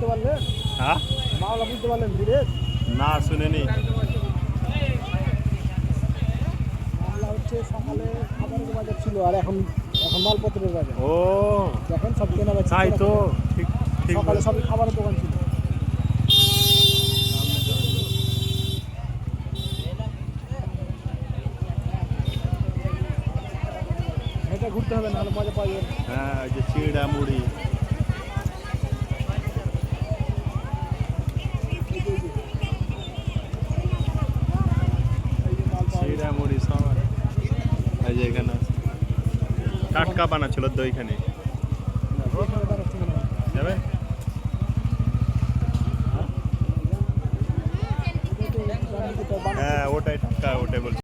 পারলেন? হ্যাঁ মাওলা বুঝতে পারলেন ধীরে? না শুনেনি। মামলা হচ্ছে সকালে খাবারের বাজার ছিল আর এখন এখন মালপত্রের বাজার। ও দেখেন সব কেনা বেচা তাই তো ঠিক ঠিক সকালে সবই খাবারের দোকান ছিল। হেঁটে ঘুরতে হবে নাহলে মজা পাওয়া যাবে না। হ্যাঁ ওই যে চিড়া মুড়ি এই যে মাল পাওয়া যাবে। চিড়া মুড়ি সব আছে। এই যে এখানে আছে। টাটকা বানাচ্ছিল তো ওইখানে এখানে দাঁড়াচ্ছে মনে হয়। যাবেন। এটা তো জানি যেটা বানাচ্ছে। হ্যাঁ ওটাই টাটকা ওটাই বলছি।